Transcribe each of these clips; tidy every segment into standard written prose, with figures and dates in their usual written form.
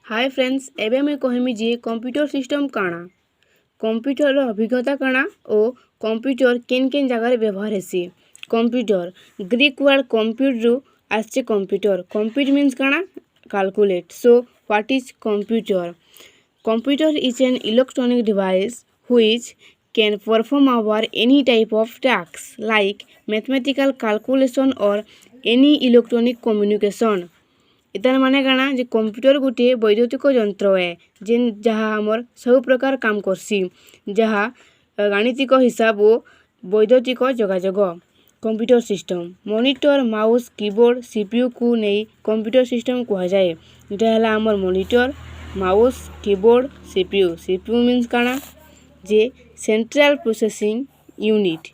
Hi friends, एबे मैं कहमी जे computer system काना कंप्यूटर अभिज्ञता काना और कंप्यूटर केन केन जगह व्यवहार हेसी। कंप्यूटर ग्रीक वर्ड कंप्यूटर रु आछे। कंप्यूटर कंप्यूट मीन्स काना calculate. So what is computer? Computer is an electronic device which can perform our any type of tasks like mathematical calculation or any electronic communication। इतार माने काना जे computer गोटे वैद्युतिक यंत्र है जेन जहाँ हमर सब प्रकार काम करसी, जहाँ गाणितिक हिसाब और वैद्युतिक जोगाजोग। Computer system monitor mouse keyboard CPU को नहीं कंप्यूटर सिस्टम कहा जाए। इटा है हमर monitor mouse keyboard CPU. CPU means काना जे सेंट्रल प्रोसेसिंग यूनिट।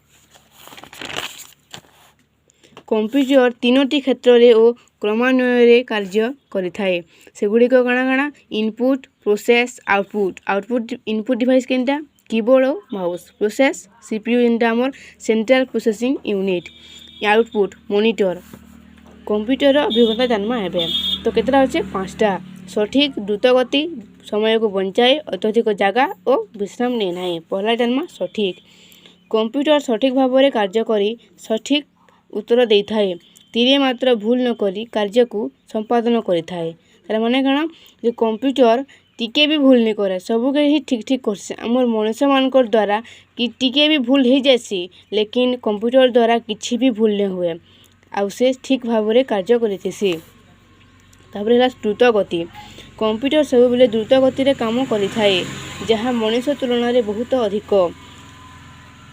कंप्यूटर तीनोटी क्षेत्र में और क्रमान्वय कार्य करिथाए। सेगुड़िक काना काना input process output. Output input device केनटा कीबोर्ड और माउस। प्रोसेस सीपीयू इनटा हमर central processing unit. Output monitor. Computer अभिज्ञता जन्मा हेबे तो केतरा होचे पांचटा। सठिक द्रुत गति समय को बंचाए अत्यधिक जगह और विश्राम ने नाही। पहला जन्मा सठिक। कंप्यूटर सठिक भाव में कार्य करी सठिक उत्तर दे थाए। तीरे मात्र भूल न करी कार्य को संपादन करि थाए। तार माने काना जे कंप्यूटर टिके भी भूल नहीं करे, सब के ही ठीक ठीक करसे। हमर मनुष्य मानकर द्वारा कि टिके भी भूल हो जासी, लेकिन कंप्यूटर द्वारा किछि भी भूल नहीं हुए आउ से ठीक भाव में कार्य करिथिसी। तापर हला द्रुत गति। कंप्यूटर सब बेले द्रुत गति रे काम करि थाए, जहाँ मनुष्य तुलना रे बहुत अधिक।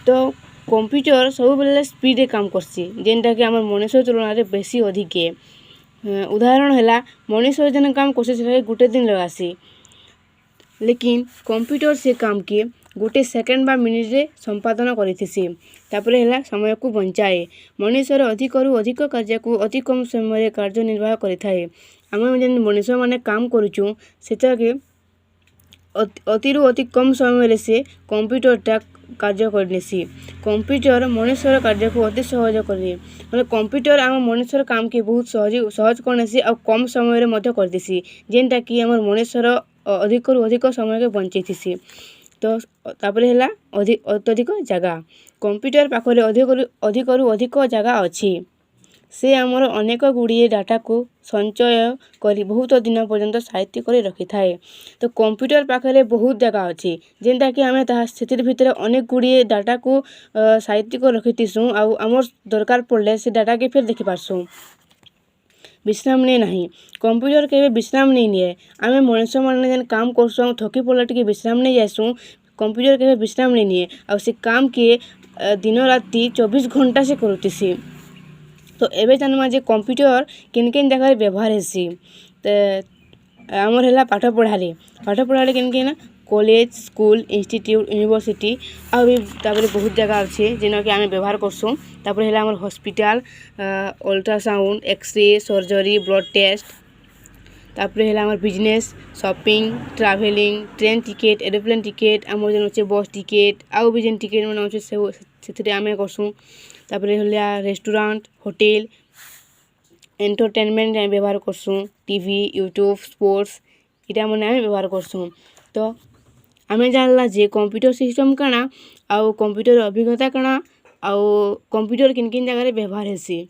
तो कंप्यूटर सब बेले स्पीड रे काम करसी, जेनटा कि हमर मनुष्य तुलना रे बेसी अधिक है। उदाहरण है मनुष्य जन काम करसी से गोटे दिन लगासी, लेकिन कंप्यूटर से काम के गोटे सेकेंड बा मिनिट रे संपादन करिथिसी। तापरे हला समय को बंचाए। मनुष्यर अधिक रु अधिक कार्य को अति कम समय रे कार्य निर्वाह करिथाए। आम जेन मनुष्य माने काम करूचु सेटा के अति रु अति कम समय रे से कंप्यूटरटा कार्य करनेसी। कंप्यूटर मनुष्यर कार्य को अति सहज करे। मतलब कंप्यूटर आम मनुष्यर काम के बहुत सहज करनेसी और कम समय रे मध्य कर देसी, जेनटा कि हमर मनुष्यर अधिक रु अधिक समय के बंचैथिसी। तो तापरे हला अत्यधिक जगह। कंप्यूटर पाखरे अधिक रु अधिक जगह अछि। से आमर अनेक गुड़िए डाटा को संचय करी बहुत दिन पर्यंत साहित्य कर रखि थाए। तो कंप्यूटर पाखरे बहुत जगह अच्छी, जेनटा कि आम से भितर अनेक गुड़िए डाटा को साहित्य कर रखिथिसुँ आउ आमर दरकार पड़े से डाटा के फिर देखि पारसुँ। विश्राम ने नहीं। कंप्यूटर के विश्राम नहीं निए। आम मनुष्य माने जेन काम करसुँ थकी पड़े टिके विश्राम नहीं जासुँ, कंप्यूटर के विश्राम नहीं निए और से काम के दिन राति 24 घंटा से करुथिसी। तो एबे जानमा जे कंप्यूटर केन केन जगह व्यवहार हेसी। तो आमर है पाठ पढ़ारे केन केन कॉलेज स्कूल इंस्टीट्यूट यूनिवर्सिटी आ भी तापर बहुत जगह अच्छे जेना कि आम व्यवहार करसुँ। तापर है आमर hospital ultrasound x-ray surgery blood test. तापर है आमर business shopping travelling train ticket aeroplane ticket आमर जेन अच्छे बस टिकेट आउ भी जेन टिकेट मन अच्छे से आम करसुँ। तापर है रेस्टोरेंट होटेल एंटरटेनमेंट व्यवहार करसुँ। टीवी यूट्यूब स्पोर्ट्स इटा मैंने आम व्यवहार करसुँ। तो आम जानला जे कंप्यूटर सिस्टम काना आउ कंप्यूटर अभिज्ञता काना आउ कंप्यूटर किन किन जगह व्यवहार हेसी।